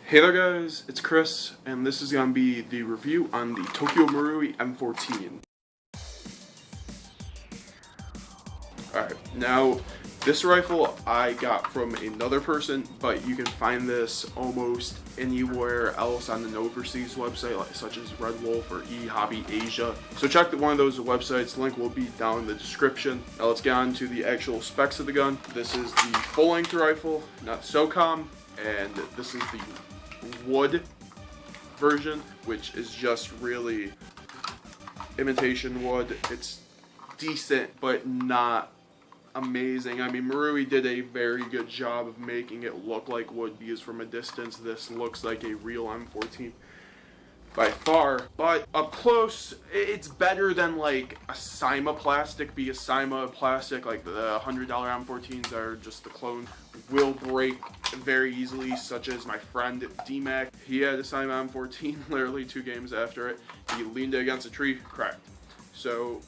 Hey there guys, it's Chris, and this is going to be the review on the Tokyo Marui M14. Alright, now this rifle I got from another person, but you can find this almost anywhere else on an overseas website, such as Red Wolf or eHobby Asia. So check one of those websites, link will be down in the description. Now let's get on to the actual specs of the gun. This is the full-length rifle, not SOCOM, and this is the wood version, which is just really imitation wood. It's decent but not amazing. I mean, Marui did a very good job of making it look like wood, because from a distance this looks like a real M14 by far, but up close it's better than like a Cyma plastic, because Cyma plastic, like the $100 M14s, are just the clone, will break very easily, such as my friend D-Mac. He had a Cyma M14, literally 2 games after it, he leaned it against a tree, cracked. So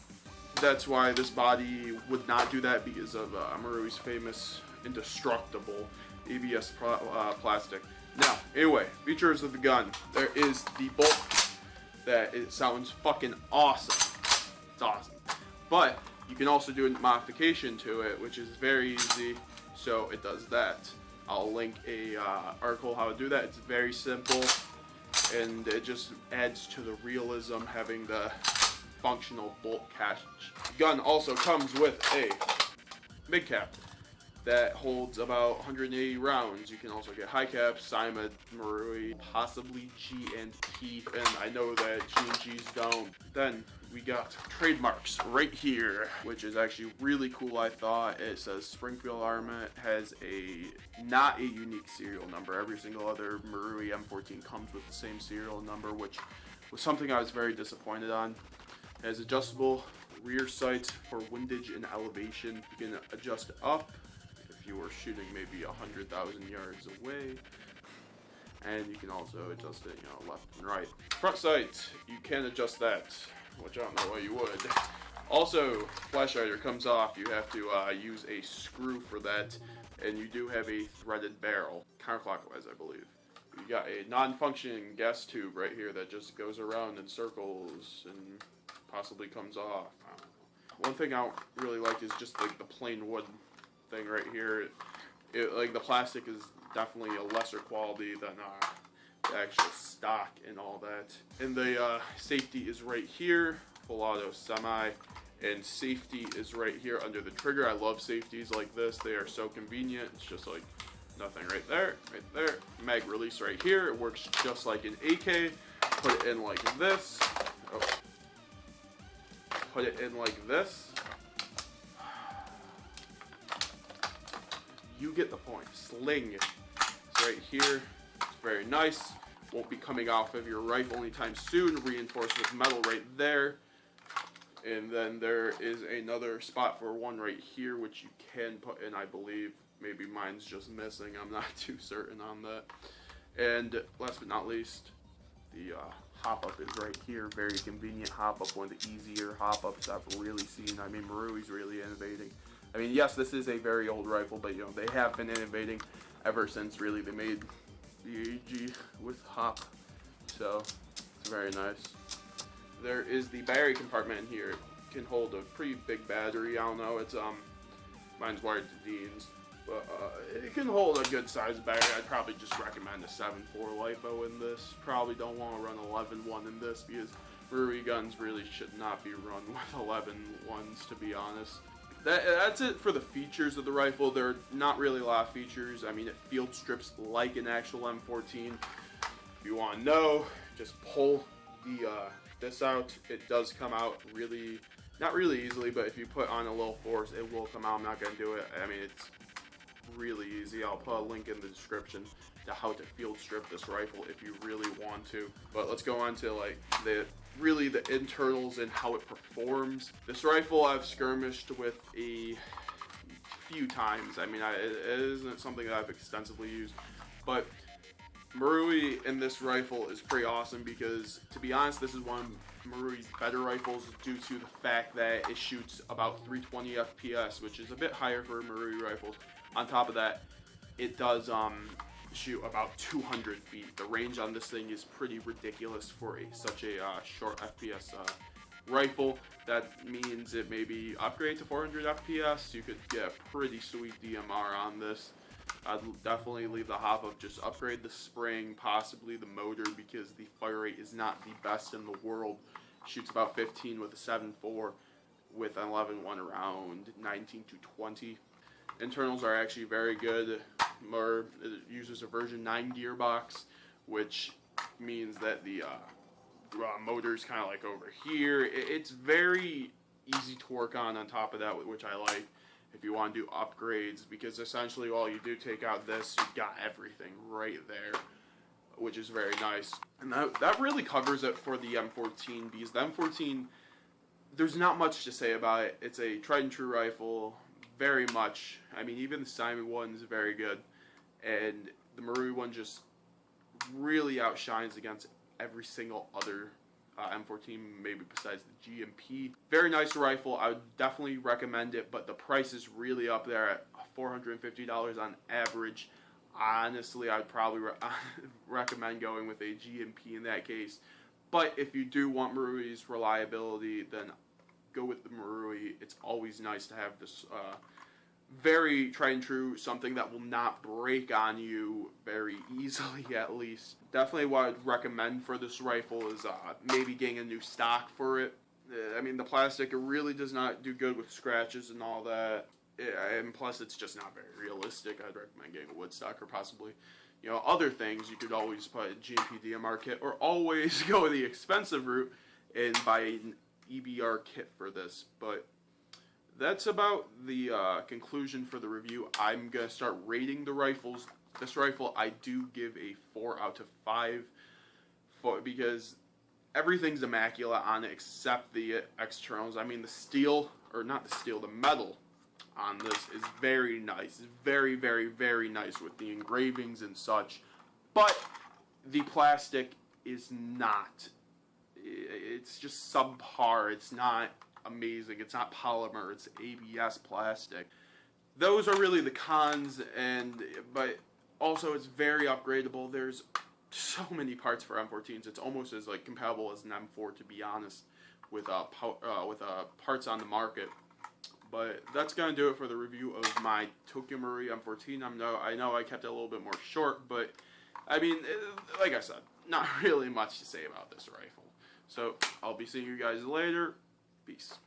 that's why this body would not do that, because of Marui's famous indestructible ABS plastic. Now, anyway, features of the gun. There is the bolt that it sounds fucking awesome. It's awesome. But you can also do a modification to it, which is very easy. So it does that. I'll link a article how to do that. It's very simple, and it just adds to the realism having the functional bolt catch. The gun also comes with a mid cap that holds about 180 rounds. You can also get high caps, Cyma, Marui, possibly G&T, and I know that G&Gs don't. Then we got trademarks right here, which is actually really cool, I thought. It says Springfield Armament, has not a unique serial number. Every single other Marui M14 comes with the same serial number, which was something I was very disappointed on. It has adjustable rear sights for windage and elevation. You can adjust up if you were shooting maybe 100,000 yards away, and you can also adjust it, left and right. Front sight, you can adjust that, which I don't know why you would. Also, flash hider comes off. You have to use a screw for that, and you do have a threaded barrel, counterclockwise, I believe. You got a non-functioning gas tube right here that just goes around in circles and possibly comes off. I don't know. One thing I don't really like is just like the plain wood thing right here. Like the plastic is definitely a lesser quality than the actual stock and all that. And the safety is right here, full auto semi, and safety is right here under the trigger. I love safeties like this. They are so convenient. It's just like nothing right there, right there. Mag release right here. It works just like an AK. Put it in like this. Oh. Put it in like this. You get the point. Sling is right here. It's very nice. Won't be coming off of your rifle anytime soon. Reinforced with metal right there. And then there is another spot for one right here, which you can put in, I believe. Maybe mine's just missing. I'm not too certain on that. And last but not least, the hop-up is right here. Very convenient hop-up. One of the easier hop-ups I've really seen. I mean, Marui's really innovating. I mean, yes, this is a very old rifle, but they have been innovating ever since really they made the AG with hop. So it's very nice. There is the battery compartment in here. It can hold a pretty big battery. I don't know. It's mine's wired to Dean's, but it can hold a good sized battery. I'd probably just recommend a 7.4 LiPo in this. Probably don't want to run 11.1 in this, because Marui guns really should not be run with 11.1s, to be honest. That's it for the features of the rifle. There are not really a lot of features. I mean, it field strips like an actual M14. If you want to know, just pull the this out. It does come out really, not really easily, but if you put on a little force, it will come out. I'm not going to do it. I mean, it's really easy. I'll put a link in the description to how to field strip this rifle if you really want to. But let's go on to like the internals and how it performs. This rifle I've skirmished with a few times. I mean, it isn't something that I've extensively used, but Marui in this rifle is pretty awesome, because to be honest, this is one of Marui's better rifles due to the fact that it shoots about 320 FPS, which is a bit higher for Marui rifles. On top of that, it does shoot about 200 feet. The range on this thing is pretty ridiculous for such a short FPS rifle. That means it maybe upgrade to 400 FPS. You could get a pretty sweet DMR on this. I'd definitely leave the hop of just upgrade the spring, possibly the motor, because the fire rate is not the best in the world. Shoots about 15 with a 7.4, with an 11.1 around 19 to 20. Internals are actually very good. It uses a version 9 gearbox, which means that the motor's kind of like over here. It's very easy to work on top of that, which I like if you want to do upgrades, because essentially all you do, take out this, you got everything right there, which is very nice. And that really covers it for the M14, because the M14, there's not much to say about it. It's a tried and true rifle, very much. I mean, even the Simon one is very good, and the Marui one just really outshines against every single other M14, maybe besides the GMP. Very nice rifle. I would definitely recommend it, but the price is really up there at $450 on average. Honestly, I'd probably recommend going with a GMP in that case. But if you do want Marui's reliability, then go with the Marui. It's always nice to have this very tried and true, something that will not break on you very easily, at least. Definitely what I'd recommend for this rifle is maybe getting a new stock for it. I mean, the plastic, it really does not do good with scratches and all that. And plus, it's just not very realistic. I'd recommend getting a wood stock, or possibly, you know, other things. You could always put a GMP DMR kit, or always go the expensive route and buy an EBR kit for this. But that's about the conclusion for the review. I'm going to start rating the rifles. This rifle, I do give a 4 out of 5 because everything's immaculate on it except the externals. I mean, the steel, or not the steel, the metal on this is very nice. It's very, very, very nice with the engravings and such. But the plastic is not. It's just subpar. It's not amazing. It's not polymer. It's ABS plastic. Those are really the cons, but also it's very upgradable. There's so many parts for M14s. It's almost as like compatible as an M4, to be honest, with parts on the market. But that's gonna do it for the review of my Tokyo Marui M14. I know I kept it a little bit more short, but I mean, like I said, not really much to say about this rifle. So I'll be seeing you guys later. Peace.